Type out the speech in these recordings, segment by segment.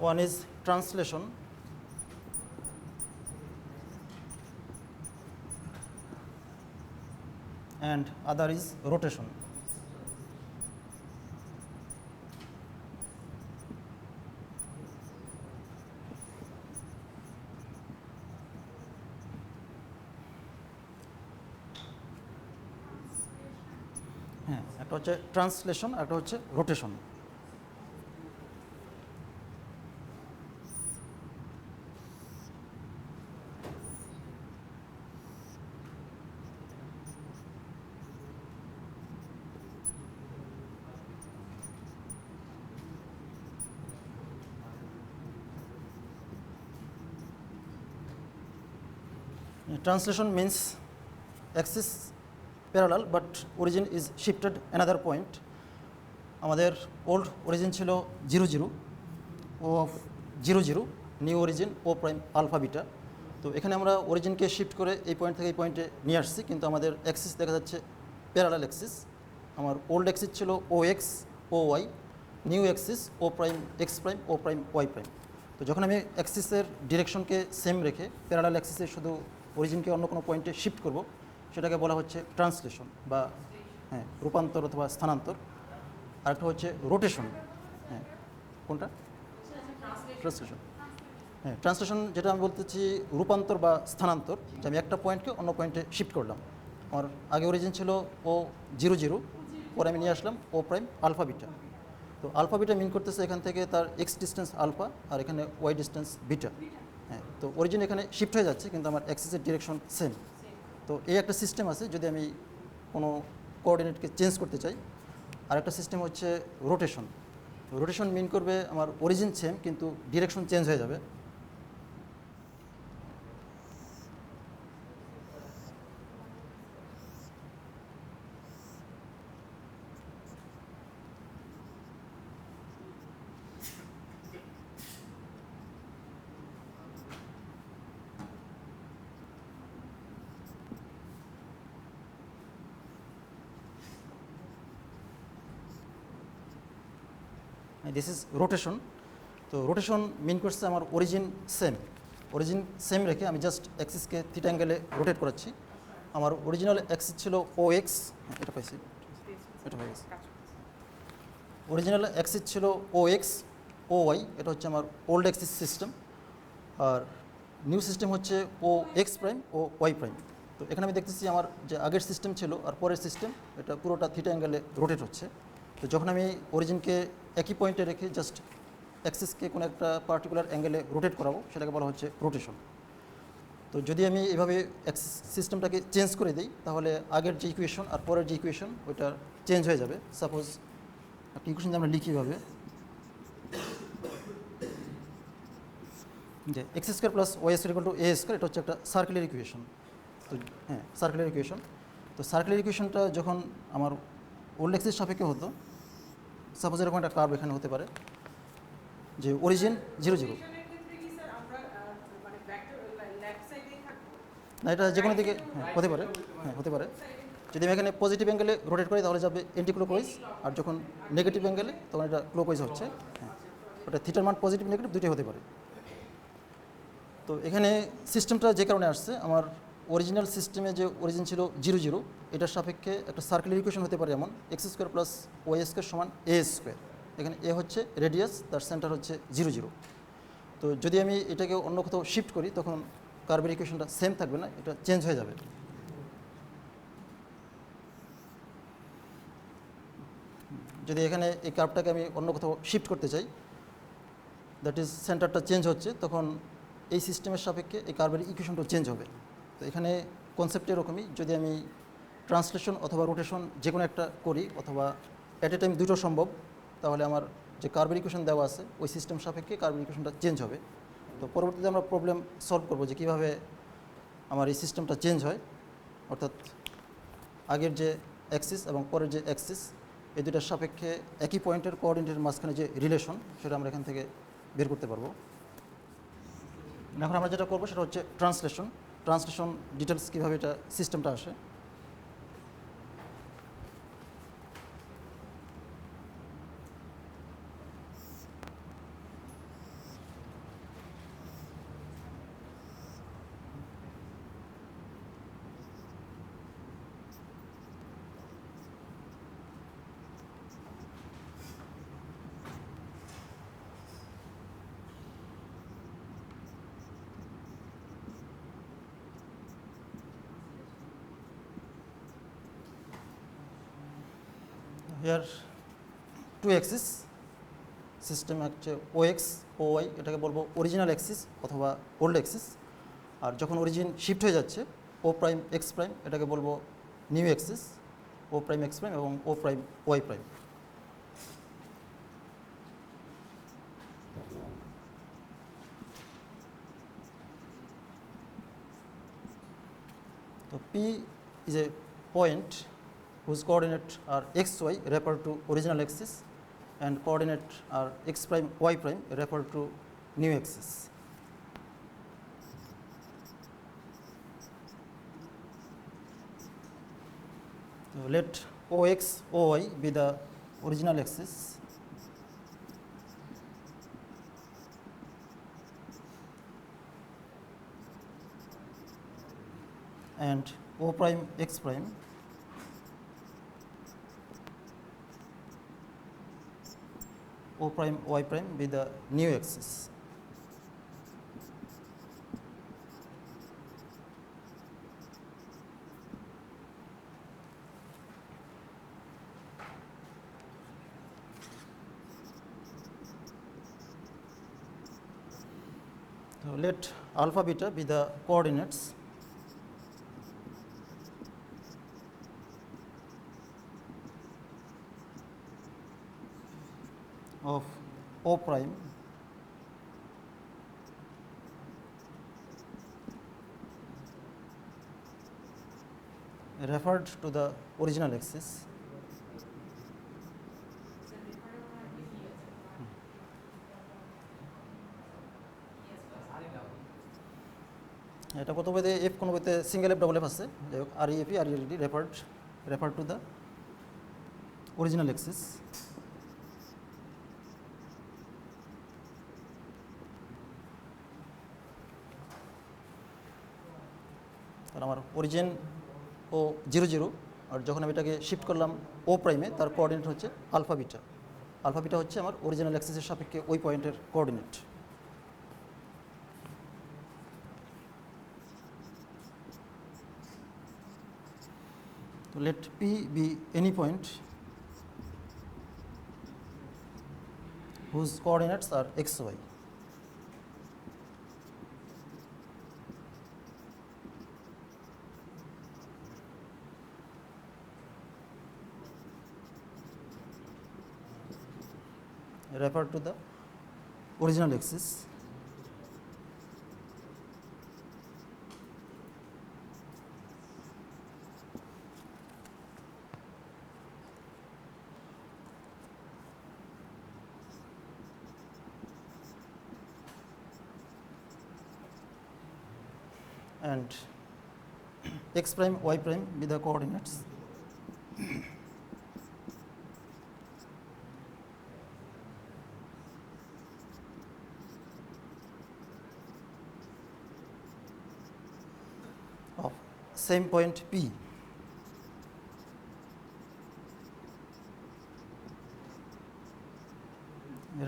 One is translation, and other is rotation. হ্যাঁ, একটা হচ্ছে ট্রান্সলেশন, একটা হচ্ছে rotation. Translation means axis parallel but origin is shifted another point. আমাদের old origin ছিল 0 0 ও 0 0, নিউ অরিজিন ও prime alpha beta. তো এখানে আমরা অরিজিনকে শিফট করে এই পয়েন্ট থেকে এই পয়েন্টে নিয়ে আসছি, কিন্তু আমাদের অ্যাক্সিস দেখা যাচ্ছে প্যারালাল অ্যাক্সিস। আমার ওল্ড অ্যাক্সিস ছিল ও এক্স ও ওয়াই, নিউ অ্যাক্সিস ও প্রাইম এক্স প্রাইম ও প্রাইম ওয়াই প্রাইম। তো যখন আমি অ্যাক্সিসের ডিরেকশনকে সেম রেখে প্যারালাল অ্যাক্সিসে শুধু অরিজিনকে অন্য কোনো পয়েন্টে শিফট করব, সেটাকে বলা হচ্ছে ট্রান্সলেশন বা রূপান্তর অথবা স্থানান্তর। আরেকটা হচ্ছে রোটেশন। হ্যাঁ, কোনটা? ট্রান্সলেশন। হ্যাঁ, ট্রান্সলেশন যেটা আমি বলতেছি রূপান্তর বা স্থানান্তর, যে আমি একটা পয়েন্টকে অন্য পয়েন্টে শিফট করলাম। আমার আগে অরিজিন ছিল ও 0 0, পরে আমি নিয়ে আসলাম ও প্রাইম আলফা বিটা। তো আলফা বিটা মিন করতেছে এখান থেকে তার এক্স ডিস্টেন্স আলফা আর এখানে ওয়াই ডিস্টেন্স বিটা। হ্যাঁ, তো অরিজিন এখানে শিফট হয়ে যাচ্ছে কিন্তু আমার অ্যাক্সিসের ডিরেকশন সেম। তো এই একটা সিস্টেম আছে যদি আমি কোনো কোঅর্ডিনেটকে চেঞ্জ করতে চাই। আর একটা সিস্টেম হচ্ছে রোটেশন। রোটেশন মিন করবে আমার অরিজিন সেম কিন্তু ডিরেকশন চেঞ্জ হয়ে যাবে। This is rotation. তো রোটেশন মিন করছে আমার অরিজিন সেম রেখে আমি জাস্ট অ্যাক্সিসকে থিটা অ্যাঙ্গেলে রোটেট করাচ্ছি। আমার অরিজিনাল অ্যাক্সিস ছিল ও এক্স, এটা পাইছি, এটা হয়ে গেছে। অরিজিনাল অ্যাক্সিস ছিল ও এক্স ও ওয়াই, এটা হচ্ছে আমার ওল্ড অ্যাক্সিস সিস্টেম। আর নিউ সিস্টেম হচ্ছে ও এক্স প্রাইম ও ওয়াই প্রাইম। তো এখানে আমি দেখতেছি আমার যে আগের সিস্টেম ছিল আর পরের সিস্টেম, এটা পুরোটা থিটা অ্যাঙ্গেলে রোটেট হচ্ছে। তো যখন আমি অরিজিনকে একই পয়েন্টে রেখে জাস্ট অ্যাক্সিসকে কোনো একটা পার্টিকুলার অ্যাঙ্গেলে রোটেট করাবো, সেটাকে বলা হচ্ছে রোটেশন। তো যদি আমি এভাবে অ্যাক্সিস সিস্টেমটাকে চেঞ্জ করে দিই, তাহলে আগের যে ইকুয়েশন আর পরের যে ইকুয়েশন ওইটা চেঞ্জ হয়ে যাবে। সাপোজ একটা ইকুয়েশন আমরা লিখি এভাবে, যে x square plus Y square equal to a square, এটা হচ্ছে একটা সার্কেলের ইকুয়েশন। তো হ্যাঁ, সার্কেলের ইকুয়েশন। তো সার্কেলের ইকুয়েশনটা যখন আমার ওল্ড অ্যাক্সিস সাপেক্ষে হতো, সাপোজ এরকম একটা কার্ভ এখানে হতে পারে যে অরিজিন 0 0। না, এটা যে কোনো দিকে হতে পারে, হতে পারে। যদি আমি এখানে পজিটিভ অ্যাঙ্গেলে রোটেট করি তাহলে যাবে এন্টিক্লোকওয়াইজ, আর যখন নেগেটিভ অ্যাঙ্গেলে তখন এটা ক্লোকওয়াইজ হচ্ছে। হ্যাঁ, ওটা থিটার মান পজিটিভ নেগেটিভ দুটোই হতে পারে। তো এখানে সিস্টেমটা যে কারণে আসছে, আমার অরিজিনাল সিস্টেমে যে অরিজিন ছিল 0 0, এটার সাপেক্ষে একটা সার্কেলের ইকুয়েশন হতে পারে এমন x square plus Y square সমান এ স্কোয়ার। এখানে এ হচ্ছে রেডিয়াস, তার সেন্টার হচ্ছে 0 0। তো যদি আমি এটাকে অন্য কোথাও শিফট করি তখন কার্ভের ইকুয়েশনটা সেম থাকবে না, এটা চেঞ্জ হয়ে যাবে। যদি এখানে এই কার্ভটাকে আমি অন্য কোথাও শিফট করতে চাই, দ্যাট ইজ সেন্টারটা চেঞ্জ হচ্ছে, তখন এই সিস্টেমের সাপেক্ষে এই কার্ভের ইকুয়েশনটা চেঞ্জ হবে। তো এখানে কনসেপ্ট এরকমই, যদি আমি ট্রান্সলেশন অথবা রোটেশন যে কোনো একটা করি অথবা অ্যাট এ টাইম দুটো সম্ভব, তাহলে আমার যে কার্ভের ইকুয়েশন দেওয়া আছে ওই সিস্টেম সাপেক্ষে কার্ভের ইকুয়েশনটা চেঞ্জ হবে। তো পরবর্তীতে আমরা প্রবলেম সলভ করবো যে কীভাবে আমার এই সিস্টেমটা চেঞ্জ হয়, অর্থাৎ আগের যে অ্যাক্সিস এবং পরের যে অ্যাক্সিস, এই দুটার সাপেক্ষে একই পয়েন্টের কোঅর্ডিনেটের মাঝখানে যে রিলেশন, সেটা আমরা এখান থেকে বের করতে পারবো। এখন আমরা যেটা করবো সেটা হচ্ছে ট্রান্সলেশন ডিটেলস কীভাবে এটা সিস্টেমটা আসে। here two axis সিস্টেম হচ্ছে ওএক্স ওওয়াই, এটাকে বলবো অরিজিনাল অ্যাক্সিস অথবা ওল্ড অ্যাক্সিস। আর যখন অরিজিন শিফট হয়ে যাচ্ছে ও প্রাইম এক্স প্রাইম, এটাকে বলবো নিউ অ্যাক্সিস, ও প্রাইম এক্স প্রাইম এবং ও প্রাইম ওয়াই প্রাইম। তো P is a point whose coordinate are x, y refer to original axis and coordinate are x prime, y prime refer to new axis. So let OX, OY be the original axis and O prime x prime O prime y prime be the new axis. So let alpha beta be the coordinates of O prime referred to the original axis এটা কত বইতে F, কোনো বইতে single F double F আছে, যাই হোক আর ইএফি আর ইএলডি refer to the original axis. তাহলে আমার অরিজিন ও 0 0, আর যখন আমি এটাকে শিফট করলাম ও প্রাইমে, তার কোঅর্ডিনেট হচ্ছে আলফা বিটা। আলফা বিটা হচ্ছে আমার অরিজিনাল অ্যাক্সিসের সাপেক্ষে ওই পয়েন্টের coordinate. So let P be any point whose coordinates are x, y. Refer to the original axis and x prime y prime be the coordinates of same point P.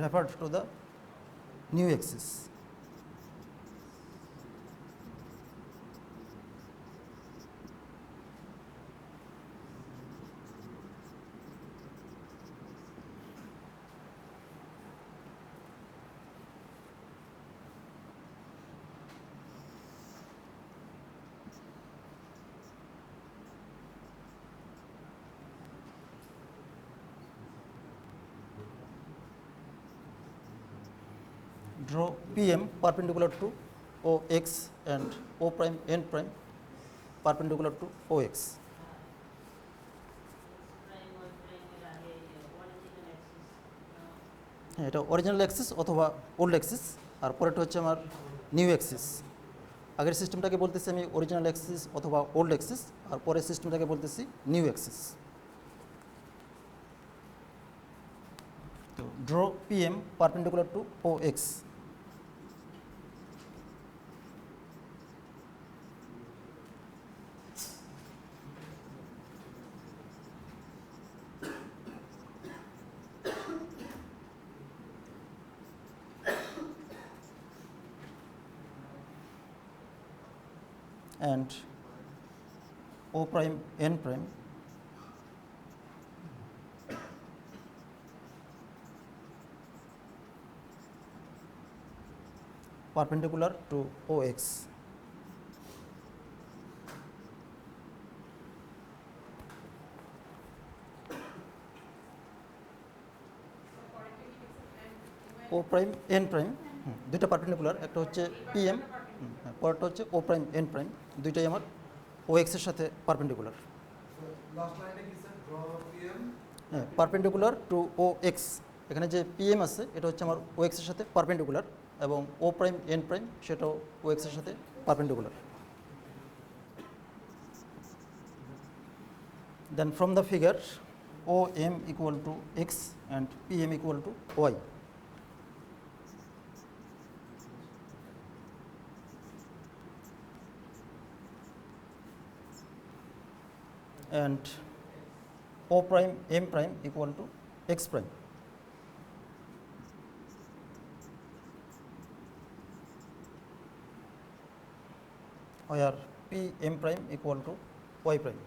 Referred to the new axis. Draw PM perpendicular to OX and O prime N prime perpendicular to OX. হ্যাঁ, এটা original Axis অথবা old Axis, আর পরেরটা হচ্ছে আমার new Axis. আগের সিস্টেমটাকে বলতেছি আমি অরিজিনাল অ্যাক্সিস অথবা ওল্ড অ্যাক্সিস, আর পরের সিস্টেমটাকে বলতেছি নিউ অ্যাক্সিস। তো draw PM perpendicular to OX. And O prime N prime perpendicular to OX. O prime N prime দুইটা পারপেন্ডিকুলার, একটা হচ্ছে পিএম, পরেরটা হচ্ছে ও প্রাইম এন প্রাইম, দুইটাই আমার ও এক্সের সাথে পারপেন্ডিকুলার। হ্যাঁ, পারপেন্ডিকুলার টু ও এক্স, এখানে যে পিএম আছে এটা হচ্ছে আমার ও এক্সের সাথে পারপেন্ডিকুলার, এবং ও প্রাইম এন প্রাইম সেটাও ও এক্সের সাথে perpendicular. Then from the figure OM equal to X and PM equal to Y. And O prime M prime equal to X prime. Where P M prime equal to Y prime.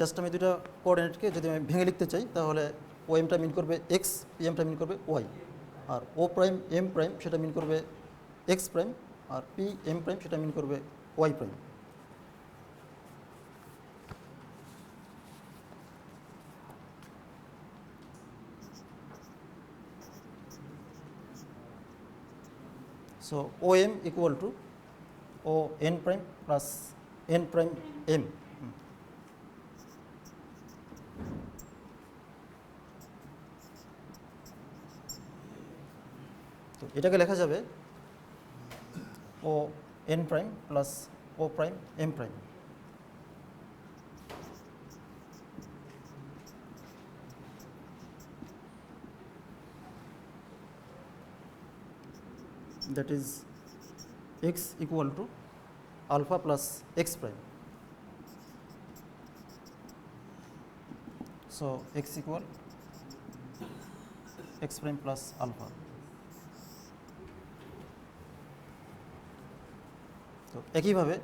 Just আমি দুটো কোঅর্ডিনেটকে যদি আমি ভেঙে লিখতে চাই তাহলে ও এমটা mean করবে x, P এমটা মিন করবে ওয়াই, আর ও প্রাইম এম প্রাইম সেটা মিন করবে এক্স প্রাইম, আর পি এম প্রাইম সেটা মিন করবে y prime. So OM equal to O n prime plus n prime m. তো এটাকে লেখা যাবে O N prime plus O prime M prime. That is x equal to alpha plus x prime. So x equal x prime plus alpha. তো একইভাবে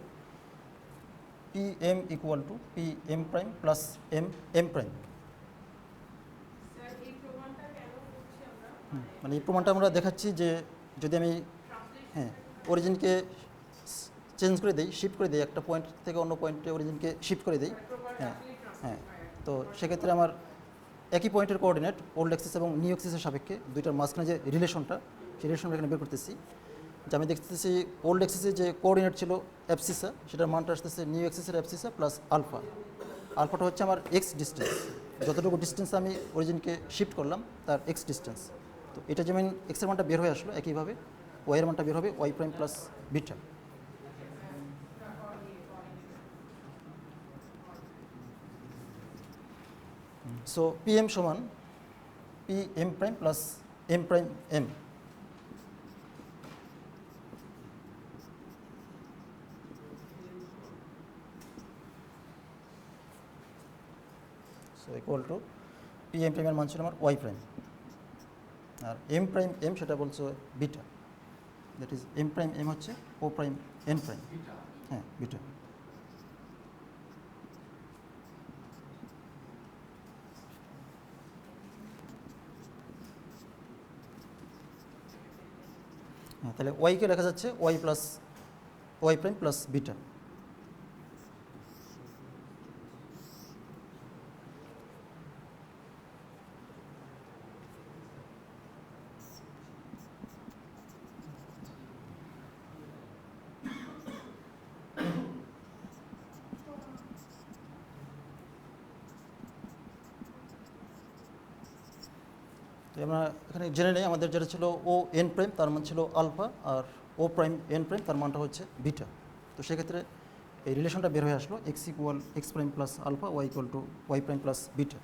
P M equal to P M prime plus M M prime. মানে এই প্রমাণটা আমরা দেখাচ্ছি যে যদি আমি অরিজিনকে চেঞ্জ করে দিই, শিফট করে দিই, একটা পয়েন্ট থেকে অন্য পয়েন্টে অরিজিনকে শিফট করে দিই, হ্যাঁ, তো সেক্ষেত্রে আমার একই পয়েন্টের কোঅর্ডিনেট ওল্ড অ্যাক্সিস এবং নিউ অ্যাক্সিসের সাপেক্ষে দুইটার মাঝখানে যে রিলেশনটা, সেই রিলেশনটা এখানে বের করতেছি। যে আমি দেখতেছি ওল্ড অ্যাক্সিসে যে কোঅর্ডিনেট ছিল অ্যাবসিসা, সেটার মানটা আসতেছে নিউ অ্যাক্সিসের অ্যাবসিসা প্লাস আলফা। আলফাটা হচ্ছে আমার এক্স ডিস্টেন্স, যতটুকু ডিস্টেন্স আমি অরিজিনকে শিফট করলাম তার এক্স ডিস্টেন্স। তো এটা যেমন এক্সের মানটা বের হয়ে আসলো, একইভাবে ওয়াইয়ের মানটা বের হবে Y prime plus beta. So P M সমান P M prime plus M prime M. So equal to P M প্রাইমের মান ছিল আমার ওয়াই প্রাইম, আর এম প্রাইম এম সেটা বলছে beta. That is M prime M হচ্ছে ও প্রাইম এন প্রাইম, হ্যাঁ বিটা। হ্যাঁ, তাহলে ওয়াইকে লেখা যাচ্ছে Y plus Y prime plus beta. তো আমরা এখানে জেনে নেই আমাদের যেটা ছিল ও এন প্রাইম তার মান ছিল আলফা, আর ও প্রাইম এন প্রাইম তার মানটা হচ্ছে বিটা। তো সেক্ষেত্রে এই রিলেশনটা বের হয়ে আসলো x equal x prime plus alpha, y equal to y prime plus beta.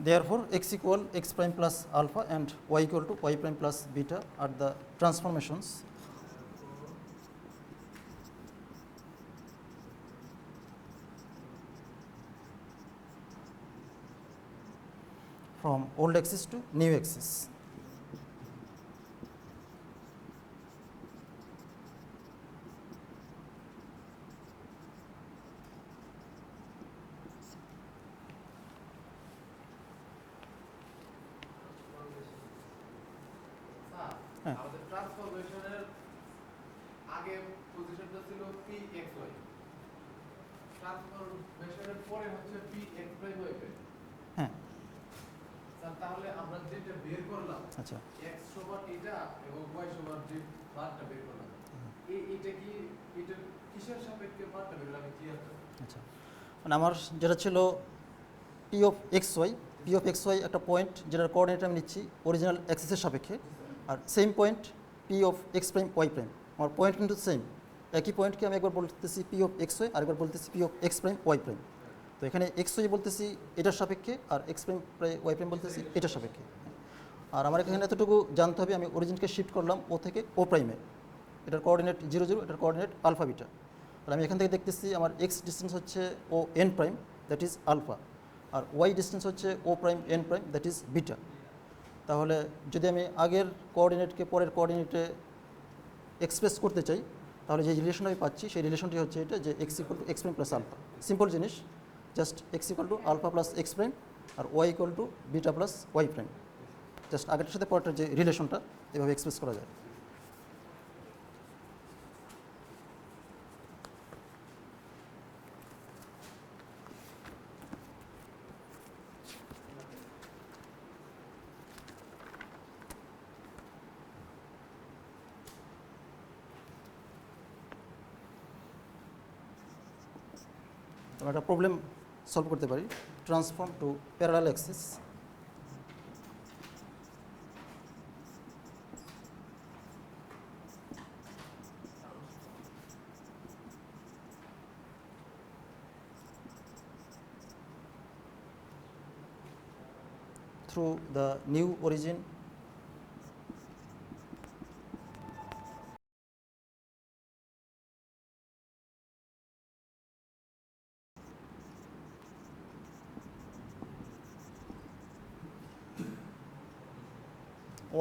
Therefore, x equal x prime plus alpha and y equal to y prime plus beta are the transformations from old axis to new axis. হ্যাঁ আমাদের ট্রান্সফরমেশনের আগে পজিশনটা ছিল P x Y, ট্রান্সফরমেশনের পরে হচ্ছে P x prime Y prime. হ্যাঁ sir তাহলে আমরা যেটা বের করলাম আচ্ছা এক্স সমান এটা এবং ওয়াই সমান যে মানটা বের করলাম, এটা কি এটা কিসের সাপেক্ষে মানটা বের করলাম ক্লিয়ার তো? আচ্ছা মানে আমার যেটা ছিল পি অফ এক্স ওয়াই একটা পয়েন্ট যেটার কোঅর্ডিনেট আমি নিচ্ছি অরিজিনাল অ্যাক্সিসের সাপেক্ষে, আর same point P of x prime Y prime, আমার পয়েন্ট কিন্তু সেম, একই পয়েন্টকে আমি একবার বলতেছি পি অফ এক্স ওয়াই, আরেকবার বলতেছি P of x prime Y prime. তো এখানে এক্স ওয়াই বলতেছি এটার সাপেক্ষে, আর এক্স প্রাইম ওয়াই প্রাইম বলতেছি এটার সাপেক্ষে। আর আমার এখানে এতটুকু জানতে হবে, আমি অরিজিনকে শিফট করলাম ও থেকে ও প্রাইমে, এটার কোঅর্ডিনেট 0 0, এটার কোঅর্ডিনেট আলফা বিটা। আর আমি এখান থেকে দেখতেছি আমার এক্স ডিস্টেন্স হচ্ছে O N prime, that is alpha, আর ওয়াই ডিস্টেন্স হচ্ছে O prime N prime, that is beta. তাহলে যদি আমি আগের কোঅর্ডিনেটকে পরের কোঅর্ডিনেটে এক্সপ্রেস করতে চাই, তাহলে যে রিলেশন আমি পাচ্ছি সেই রিলেশনটি হচ্ছে এটা, যে X equal to x prime plus alpha. Simple জিনিস, just X equal to alpha plus X prime আর Y equal to beta plus Y prime. Just আগেরটার সাথে পরেরটার যে রিলেশনটা এভাবে এক্সপ্রেস করা যায়। আমরা একটা প্রবলেম সলভ করতে পারি, transform to parallel axis. through the new origin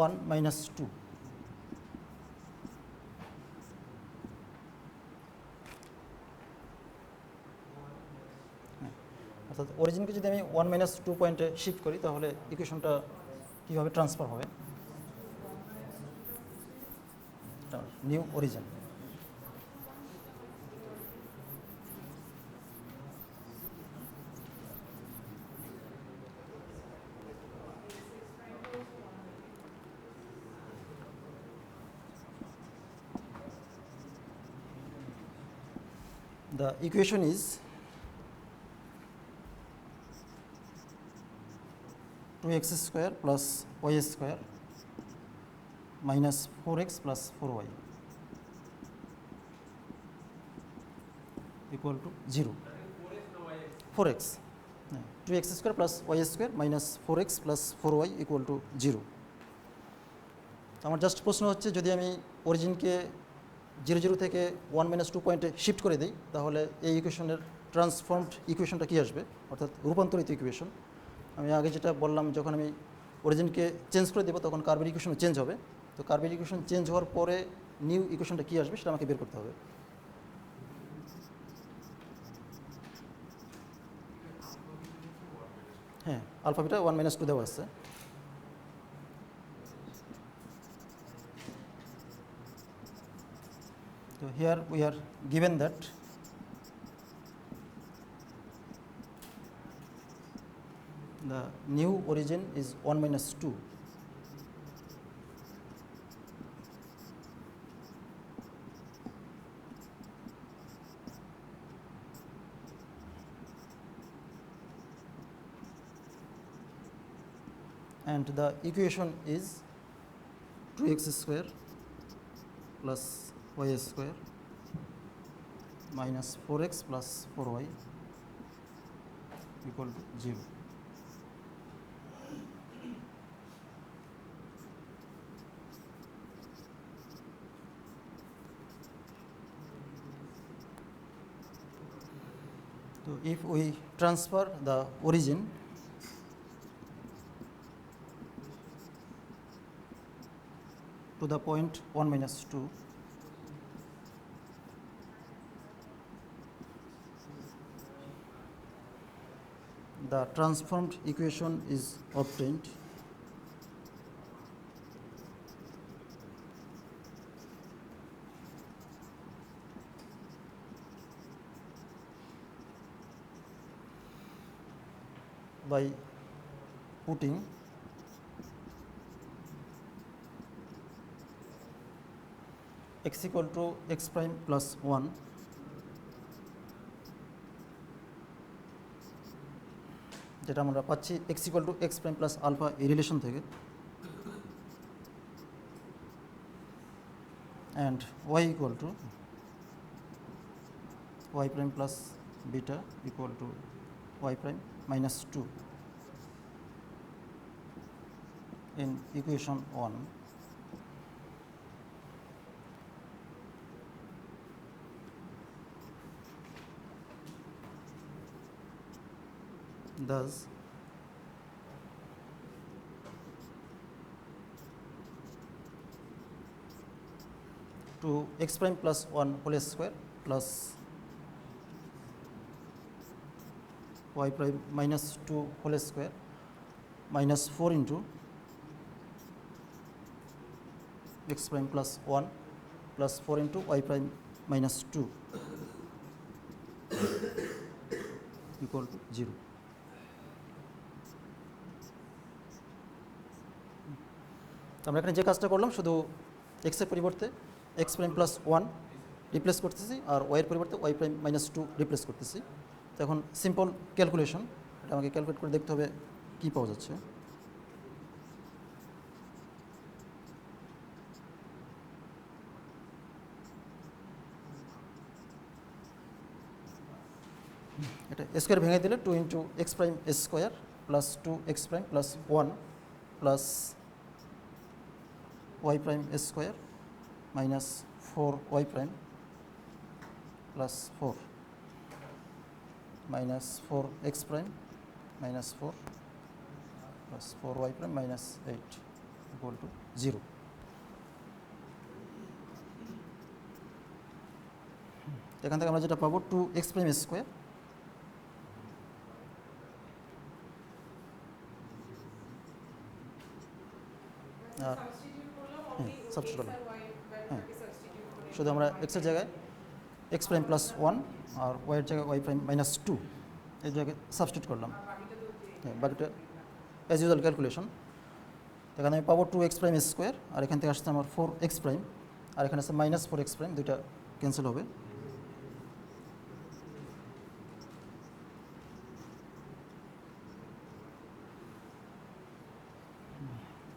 one minus two. অর্থাৎ অরিজিনকে যদি আমি 1 মাইনাস 2 পয়েন্টে শিফট করি, তাহলে ইকুয়েশনটা কীভাবে ট্রান্সফার হবে, new origin. The equation is 2x square plus y square minus 4x plus 4y equal to 0. 4x, 2x square plus y square minus 4x plus 4y equal to 0. আমার just প্রশ্ন হচ্ছে, যদি আমি অরিজিনকে 0 0 থেকে 1 মাইনাস 2 পয়েন্টে shift করে দিই, তাহলে এই ইকুয়েশনের ট্রান্সফর্মড ইকুয়েশনটা কী আসবে, অর্থাৎ রূপান্তরিত ইকুয়েশন। আমি আগে যেটা বললাম, যখন আমি অরিজিনকে চেঞ্জ করে দেবো তখন কার্ভের ইকুয়েশনও চেঞ্জ হবে। তো কার্ভের ইকুয়েশন চেঞ্জ হওয়ার পরে নিউ ইকুয়েশনটা কী আসবে সেটা আমাকে বের করতে হবে। হ্যাঁ, আলফা বিটা 1 মাইনাস 2 দেওয়া আছে। So here we are given that the new origin is 1 minus 2. And the equation is 2x square plus y square minus 4x plus 4y equal to 0. So if we transfer the origin to the point 1 minus 2. The transformed equation is obtained. By putting x equal to x prime plus 1 যেটা আমরা পাচ্ছি x equal to x prime plus alpha এই relation থেকে, and y equal to y prime plus beta equal to y prime minus 2 in equation 1. Thus, to x prime plus 1 whole square plus y prime minus 2 whole square minus 4 into x prime plus 1 plus 4 into y prime minus 2 equal to 0. আমরা এখানে যে কাজটা করলাম শুধু x এর পরিবর্তে x prime plus 1 replace করতেছি আর y এর পরিবর্তে y প্রাইম মাইনাস 2 রিপ্লেস করতেছি। তো এখন সিম্পল ক্যালকুলেশন, এটা আমাকে ক্যালকুলেট করে দেখতে হবে কী পাওয়া যাচ্ছে। এটা স্কোয়ার ভেঙে দিলে 2 into x prime square plus 2x prime plus 1 plus y prime square minus 4y prime plus 4 minus 4x prime minus 4 plus 4y prime minus 8 equal to 0. এখান থেকে আমরা যেটা পাবো 2x prime square আর সাবস্টিটিউট করলাম, হ্যাঁ শুধু আমরা এক্সের জায়গায় এক্স প্রাইম প্লাস 1 আর ওয়াইয়ের জায়গায় ওয়াই প্রাইম মাইনাস 2 এই জায়গায় সাবস্টিটিউট করলাম। হ্যাঁ বাকিটা অ্যাজ ইউজুয়াল ক্যালকুলেশন। এখানে আমি পাবো 2x প্রাইম স্কোয়ার আর এখান থেকে আসছে আমার 4x প্রাইম আর এখানে আছে মাইনাস 4x প্রাইম, দুইটা ক্যান্সেল হবে।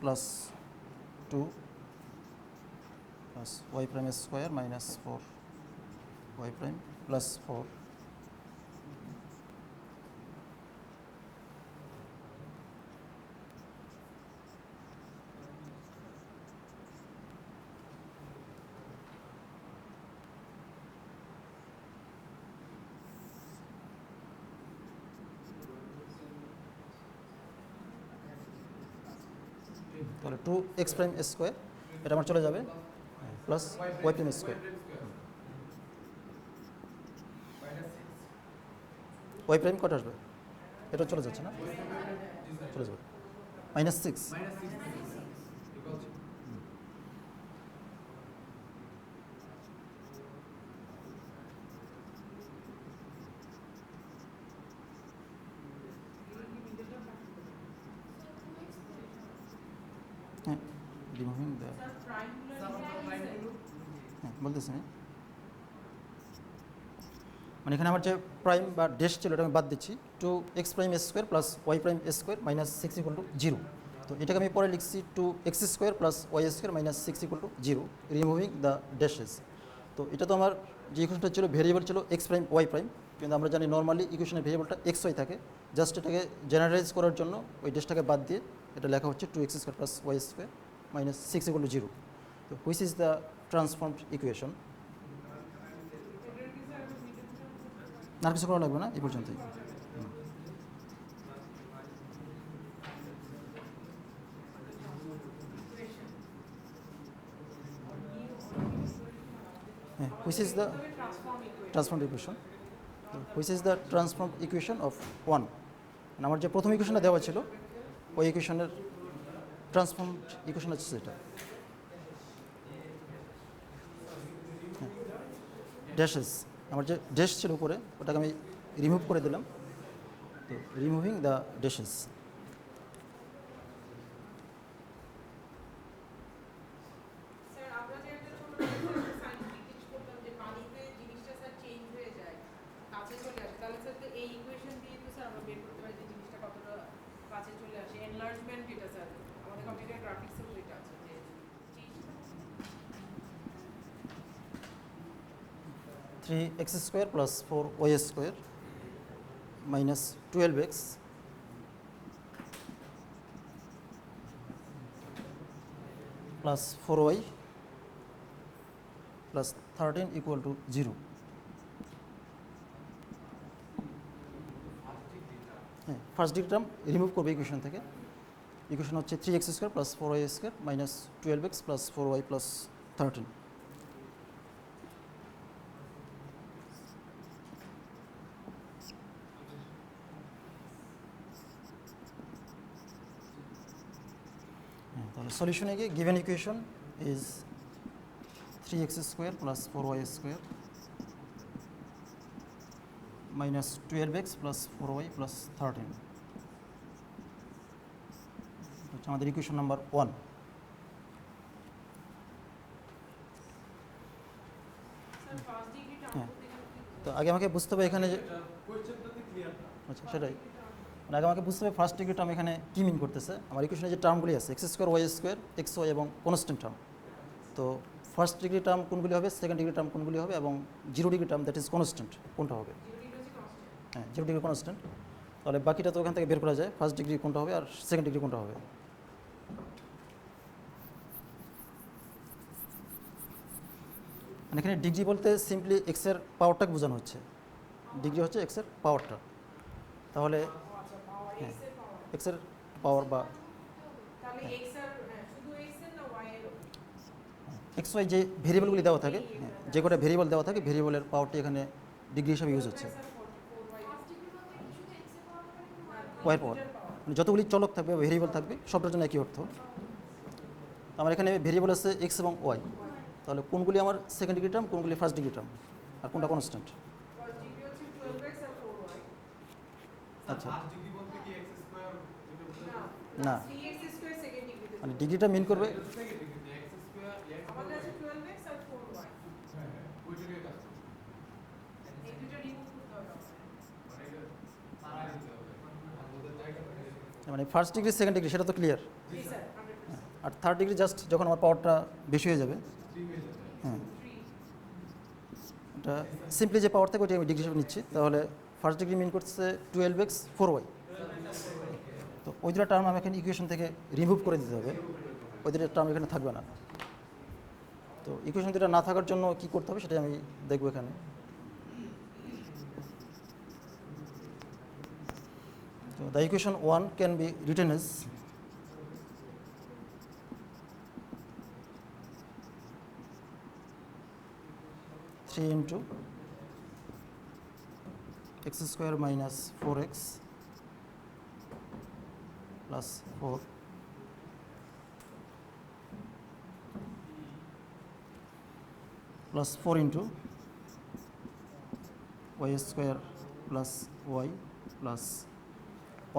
Plus 2 plus y prime square minus 4 y prime plus 4 তাহলে 2x প্রাইম স্কোয়ার এটা আমার চলে যাবে plus Y prime square, y prime কত আসবে, এটা চলে যাচ্ছে না, চলে যাবে মাইনাস 6। হ্যাঁ রিমুভিং দ্য, হ্যাঁ বলতেছি আমি, মানে এখানে আমার যে প্রাইম বা ড্যাশ ছিল এটা আমি বাদ দিচ্ছি। 2x prime square plus Y prime square minus 6 equal to 0। তো এটাকে আমি পরে লিখছি 2x square plus Y square minus 6 equal to 0 removing the dashes. তো এটা তো আমার যে ইকুয়েশনটা ছিল ভেরিয়েবল ছিল এক্স প্রাইম ওয়াই প্রাইম, কিন্তু আমরা জানি নর্মালি ইকুয়েশনের ভেরিয়েবলটা এক্স ওয়াই থাকে। জাস্ট এটাকে জেনারেলাইজ করার জন্য ওই ড্যাশটাকে বাদ দিয়ে এটা লেখা হচ্ছে 2x square plus Y square minus 6 equal to 0। তো which is the transformed equation. আর কিছু করা লাগবে না এই পর্যন্তই। which is the transformed equation, which is the transformed equation of 1. আমার যে প্রথম ইকুয়েশনটা দেওয়া ছিল ওই ইকুয়েশনের ট্রান্সফর্মড ইকুয়েশন হচ্ছে সেটা। ড্যাশেস, আমার যে ড্যাশ ছিল উপরে ওটাকে আমি রিমুভ করে দিলাম, তো রিমুভিং দ্য ড্যাশেস। স্যার আমরা যে একটা ছোট সাইন্টিফিক জিনিস করতাম যে পানিতে জিনিসটা স্যার চেঞ্জ হয়ে যায়, কাছে চলে আসে, তাহলে স্যার তো এই ইকুয়েশন দিয়ে তো স্যার আমরা বের করতে পারি যে জিনিসটা কতটা কাছে চলে আসে। এনলার্জমেন্ট এটা স্যার আমাদের কম্পিউটার গ্রাফিক্সেও এটা আছে যে জিনিসটা 3x square plus 4y square minus 12x plus 4y plus 13 equal to 0। হ্যাঁ, ফার্স্ট ডিগ্রি টার্ম রিমুভ করবে ইকুয়েশন থেকে। ইকুয়েশন হচ্ছে 3x square plus 4y square minus 12x plus 4y plus 13। তাহলে সলিউশনে গিয়ে given equation is 3x square plus 4y square minus 12x plus 4y plus 13 হচ্ছে আমাদের equation number 1। Sir first degree হ্যাঁ। Term তো আগে আমাকে বুঝতে হবে এখানে যে কোয়েশ্চেনটাতে ক্লিয়ার না। আচ্ছা সেটাই, মানে আগে আমাকে বুঝতে হবে ফার্স্ট ডিগ্রি টার্ম এখানে কী মিন করতেছে। আমার ইকুয়েশনে যে টার্মগুলি আছে x square y square x y এবং কনস্ট্যান্ট টার্ম, তো ফার্স্ট ডিগ্রি টার্ম কোনগুলি হবে, সেকেন্ড ডিগ্রি টার্ম কোনগুলি হবে এবং 0 degree term that is constant কোনটা হবে। 0 ডিগ্রি হচ্ছে কনস্ট্যান্ট। হ্যাঁ, 0 ডিগ্রি কনস্ট্যান্ট। তাহলে বাকিটা তো ওখান থেকে বের করা যায়, ফার্স্ট ডিগ্রি কোনটা হবে আর সেকেন্ড ডিগ্রি কোনটা হবে। মানে এখানে ডিগ্রি বলতে সিম্পলি এক্সের পাওয়ারটাকে বোঝানো হচ্ছে, ডিগ্রি হচ্ছে এক্সের পাওয়ারটা। তাহলে আচ্ছা পাওয়ার হ্যাঁ। এক্স এর পাওয়ার, এক্সের পাওয়ার বা তাহলে এক্স এর শুধু এক্স এর না ওয়াই এর? এক্স ওয়াই যে ভেরিয়েবলগুলি দেওয়া থাকে, হ্যাঁ, যে কটা ভেরিয়েবল দেওয়া থাকে ভেরিয়েবলের পাওয়ারটি এখানে ডিগ্রি হিসাবে ইউজ হচ্ছে। ওয়াইয়ের পাওয়ার মানে যতগুলি চলক থাকবে ভেরিয়েবল থাকবে সবটার জন্য একই অর্থ। আমার এখানে ভেরিয়েবল আছে এক্স এবং ওয়াই, তাহলে কোনগুলি আমার সেকেন্ড ডিগ্রি টার্ম কোনগুলি ফার্স্ট ডিগ্রি টার্ম আর কোনটা কনস্ট্যান্ট। ফার্স্ট ডিগ্রি হচ্ছে 12x আর 4y। আচ্ছা, ফার্স্ট ডিগ্রি বলতে কি এক্স স্কয়ার এটা বুঝতে না না। 3x স্কয়ার সেকেন্ড ডিগ্রিতে, মানে ডিগ্রিটা মিন করবে second degree x square x আমাদের আছে 12x আর 4y, হ্যাঁ ওইটাকে কাজ করতে এই দুটো রিমুভ করতে হবে আমাদের। মানে এটা তারা দিতে হবে আমাদের জায়গাটা মানে ফার্স্ট ডিগ্রি সেকেন্ড ডিগ্রি সেটা তো ক্লিয়ার, জি স্যার 100%। আর থার্ড ডিগ্রি জাস্ট যখন আমার পাওয়ারটা বেশি হয়ে যাবে। 3 হয়ে যাবে। হ্যাঁ, 3 এটা সিম্পলি যে পাওয়ার থাকে ওইটা আমি ডিগ্রি হিসেবে নিচ্ছি। তাহলে ফার্স্ট ডিগ্রি মিন করছে 12x 4y, তো ওই দুটো টার্ম আমি এখানে ইকুয়েশন থেকে রিমুভ করে দিতে হবে, ওই দুটো টার্ম এখানে থাকবে না। তো ইকুয়েশন দুটো না থাকার জন্য কী করতে হবে সেটাই আমি দেখব এখানে। তো the equation 1 can be written as three into x square minus 4x plus 4 plus 4 into y square plus y plus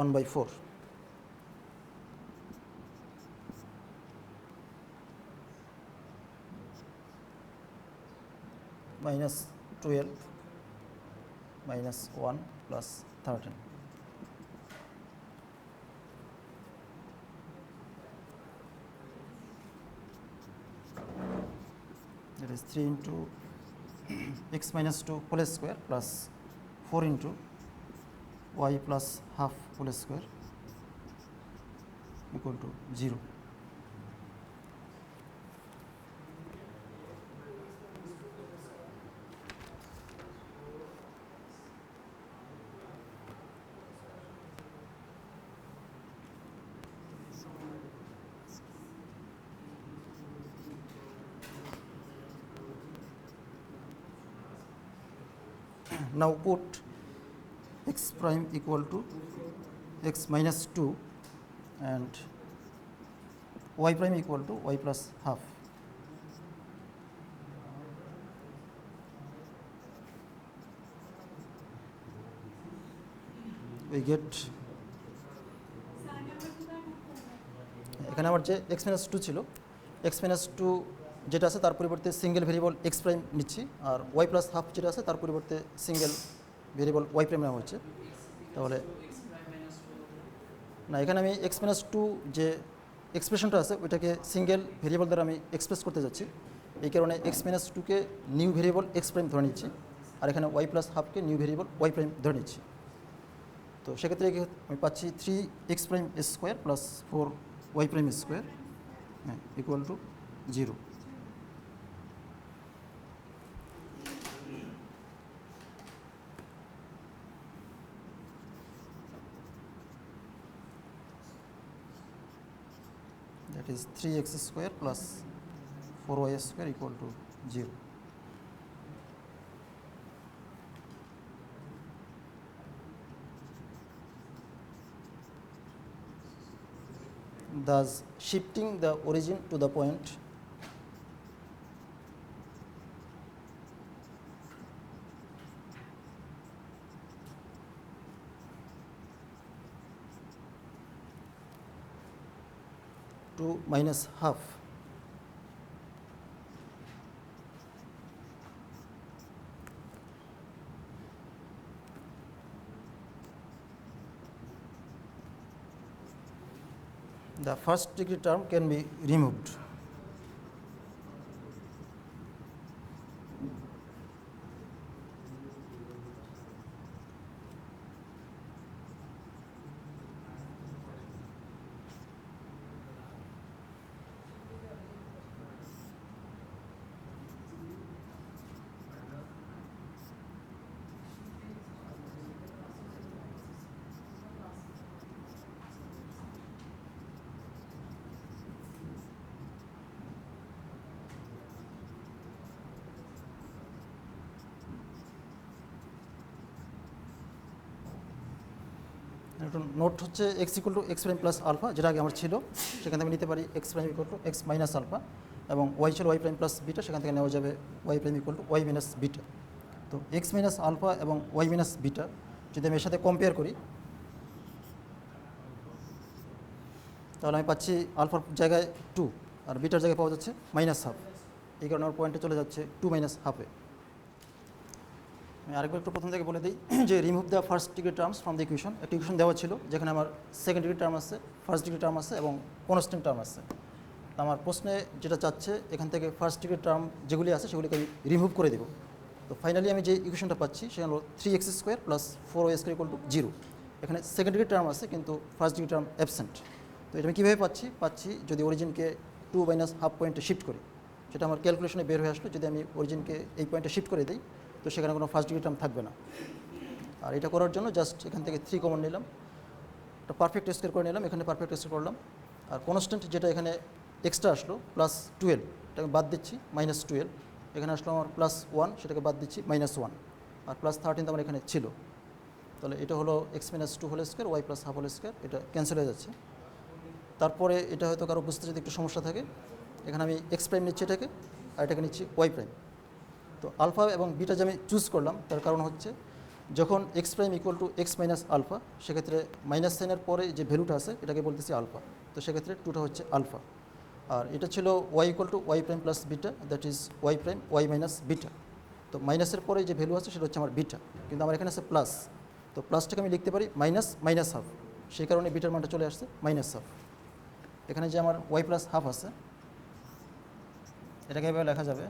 1/4 minus 12 minus 1 plus 13। That is 3 into x minus 2 whole square plus 4 into y plus half whole square equal to 0. now put x prime equal to x minus 2 and y prime equal to y plus half. We get এখানে আমার যে x minus 2 ছিল x minus 2 যেটা আছে তার পরিবর্তে single variable x prime নিচ্ছি আর y plus half যেটা আছে তার পরিবর্তে সিঙ্গেল ভেরিয়েবল y প্রাইম নেওয়া হচ্ছে। তাহলে না, এখানে আমি x minus 2 যে এক্সপ্রেশনটা আছে ওইটাকে সিঙ্গেল ভেরিয়েবল দ্বারা আমি এক্সপ্রেস করতে যাচ্ছি, এই কারণে x minus 2কে নিউ ভেরিয়েবল x প্রাইম ধরে নিচ্ছি আর এখানে y প্লাস হাফকে নিউ ভেরিয়েবল y প্রাইম ধরে নিচ্ছি। তো সেক্ষেত্রে আমি পাচ্ছি 3x prime square plus 4y prime square equal to 0। That is 3x square plus 4y square equal to 0. Thus, shifting the origin to the point to minus half the first degree term can be removed. একটা note হচ্ছে x equal to x prime plus alpha, যেটা আগে আমার ছিল সেখান থেকে আমি নিতে পারি x prime equal to x minus alpha, এবং ওয়াই ছিল ওয়াই প্রাইম প্লাস বিটা, সেখান থেকে নেওয়া যাবে y prime equal to y minus beta. তো এক্স মাইনাস আলফা এবং ওয়াই মাইনাস বিটা যদি আমি এর সাথে কম্পেয়ার করি তাহলে আমি পাচ্ছি আলফার জায়গায় 2 আর বিটার জায়গায় পাওয়া যাচ্ছে মাইনাস হাফ, এই কারণে আমার পয়েন্টে চলে যাচ্ছে 2 মাইনাস হাফে। আমি আরেকবার একটু প্রথম থেকে বলে দিই যে remove the first degree terms from the equation. একটা ইকুয়েশন দেওয়া ছিল যেখানে আমার সেকেন্ড ডিগ্রি টার্ম আছে, ফার্স্ট ডিগ্রি টার্ম আছে এবং কনস্ট্যান্ট টার্ম আছে। আমার প্রশ্নে যেটা চাচ্ছে এখান থেকে ফার্স্ট ডিগ্রি টার্ম যেগুলি আছে সেগুলিকে আমি রিমুভ করে দেবো। তো ফাইনালি আমি যে ইকুয়েশনটা পাচ্ছি সেটা হলো 3x square plus 4y square equal to 0। এখানে সেকেন্ড ডিগ্রি টার্ম আছে কিন্তু ফার্স্ট ডিগ্রি টার্ম অ্যাবসেন্ট। তো এটা আমি কীভাবে পাচ্ছি যদি অরিজিনকে 2 মাইনাস হাফ পয়েন্টে শিফট করি, সেটা আমার ক্যালকুলেশনে বের হয়ে আসলো। যদি আমি অরিজিনকে এই পয়েন্টে শিফট করে দিই তো সেখানে কোনো ফার্স্ট ডিগ্রি টার্ম থাকবে না। আর এটা করার জন্য জাস্ট এখান থেকে 3 কমন নিলাম, একটা পারফেক্ট স্কোয়ার করে নিলাম, এখানে পারফেক্ট স্কোয়ার করলাম। আর কনস্ট্যান্ট যেটা এখানে এক্সট্রা আসলো প্লাস 12, এটাকে বাদ দিচ্ছি মাইনাস 12, এখানে আসলো আমার প্লাস 1, সেটাকে বাদ দিচ্ছি মাইনাস 1, আর প্লাস 13 তো আমার এখানে ছিল। তাহলে এটা হলো x minus 2 whole square y plus half whole square, এটা ক্যান্সেল হয়ে যাচ্ছে। তারপরে এটা হয়তো কারো বুঝতে যদি একটু সমস্যা থাকে, এখানে আমি এক্স প্রাইম নিচ্ছি এটাকে আর এটাকে নিচ্ছি ওয়াই প্রাইম। তো আলফা এবং বিটা যে আমি চুজ করলাম তার কারণ হচ্ছে যখন x prime equal to x minus alpha, সেক্ষেত্রে মাইনাস সাইনের পরে যে ভ্যালুটা আছে এটাকে বলতেছি আলফা, তো সেক্ষেত্রে 2টা হচ্ছে আলফা। আর এটা ছিল y equal to y prime plus beta, that is y prime y minus beta. তো মাইনাসের পরে যে ভ্যালু আছে সেটা হচ্ছে আমার বিটা, কিন্তু আমার এখানে আছে প্লাস, তো প্লাসটাকে আমি লিখতে পারি মাইনাস মাইনাস হাফ, সেই কারণে বিটার মানটা চলে আসছে মাইনাস হাফ। এখানে যে আমার ওয়াই প্লাস হাফ আছে এটাকে এভাবে লেখা যাবে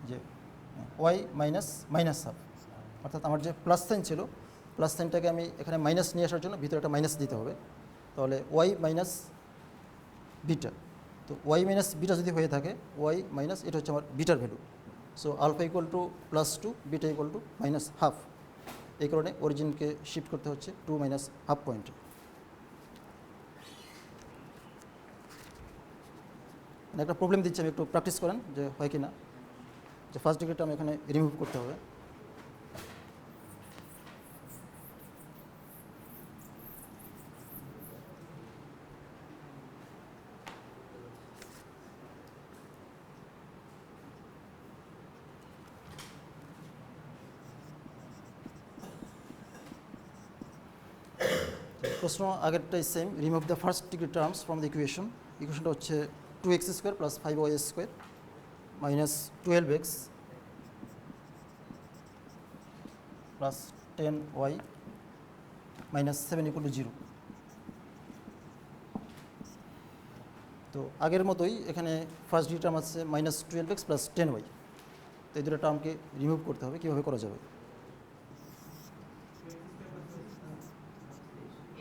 যে ওয়াই মাইনাস মাইনাস হাফ, অর্থাৎ আমার যে প্লাস সাইন ছিল প্লাস সাইনটাকে আমি এখানে মাইনাস নিয়ে আসার জন্য ভিতরে একটা মাইনাস দিতে হবে। তাহলে ওয়াই মাইনাস বিটা, তো ওয়াই মাইনাস বিটা যদি হয়ে থাকে ওয়াই মাইনাস এটা হচ্ছে আমার বিটার value. So alpha equal to plus 2, beta equal to minus half, এই কারণে অরিজিনকে শিফট করতে হচ্ছে 2 মাইনাস হাফ পয়েন্টে। একটা প্রবলেম দিচ্ছি, আমি একটু প্র্যাকটিস করেন যে হয় কি না। যে ফার্স্ট ডিগ্রি টার্ম এখানে রিমুভ করতে হবে। প্রশ্ন আগেরটাই same, remove the first degree terms from the equation. ইকুয়েশনটা হচ্ছে 2x square plus 5y square minus 12x plus 10y minus 7 equal to 0। তো আগের মতোই এখানে ফার্স্ট ডিগ্রি টার্ম আছে মাইনাস 12x প্লাস 10y। তো এই দুটো টার্মকে রিমুভ করতে হবে। কীভাবে করা যাবে?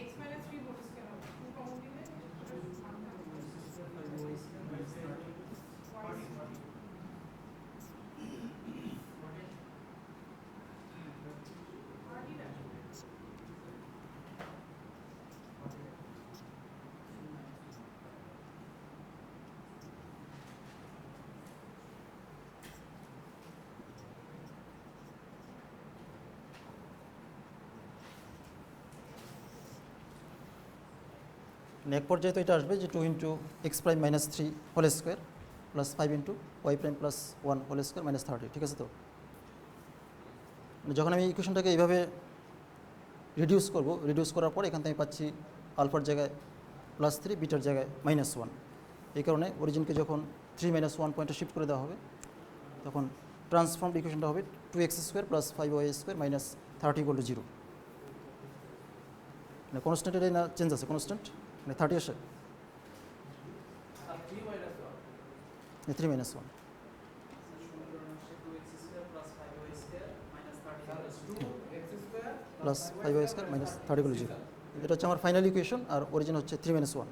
x minus 3 হোল স্কয়ার হবে 2 কমন দিলে এক পর্যায়ে তো এটা আসবে যে 2 into x prime minus 3 whole square plus 5 into y prime plus 1 whole square minus 30। ঠিক আছে? তো যখন আমি ইকুয়েশনটাকে এইভাবে রিডিউস করব, রিডিউস করার পর এখান থেকে আমি পাচ্ছি আলফার জায়গায় প্লাস 3, বিটার জায়গায় মাইনাস 1। এই কারণে অরিজিনকে যখন 3 মাইনাস 1 পয়েন্টে শিফট করে দেওয়া হবে তখন ট্রান্সফর্মড ইকুয়েশনটা হবে 2x square plus 5y square minus 30 equal to 0। মানে কনস্ট্যান্টের না চেঞ্জ আছে? কনস্ট্যান্ট মানে 30 আসে, 3 minus 1 plus 5y square minus 30 equal to 0। এটা হচ্ছে আমার ফাইনাল ইকুয়েশন, আর অরিজিন হচ্ছে 3 মাইনাস 1।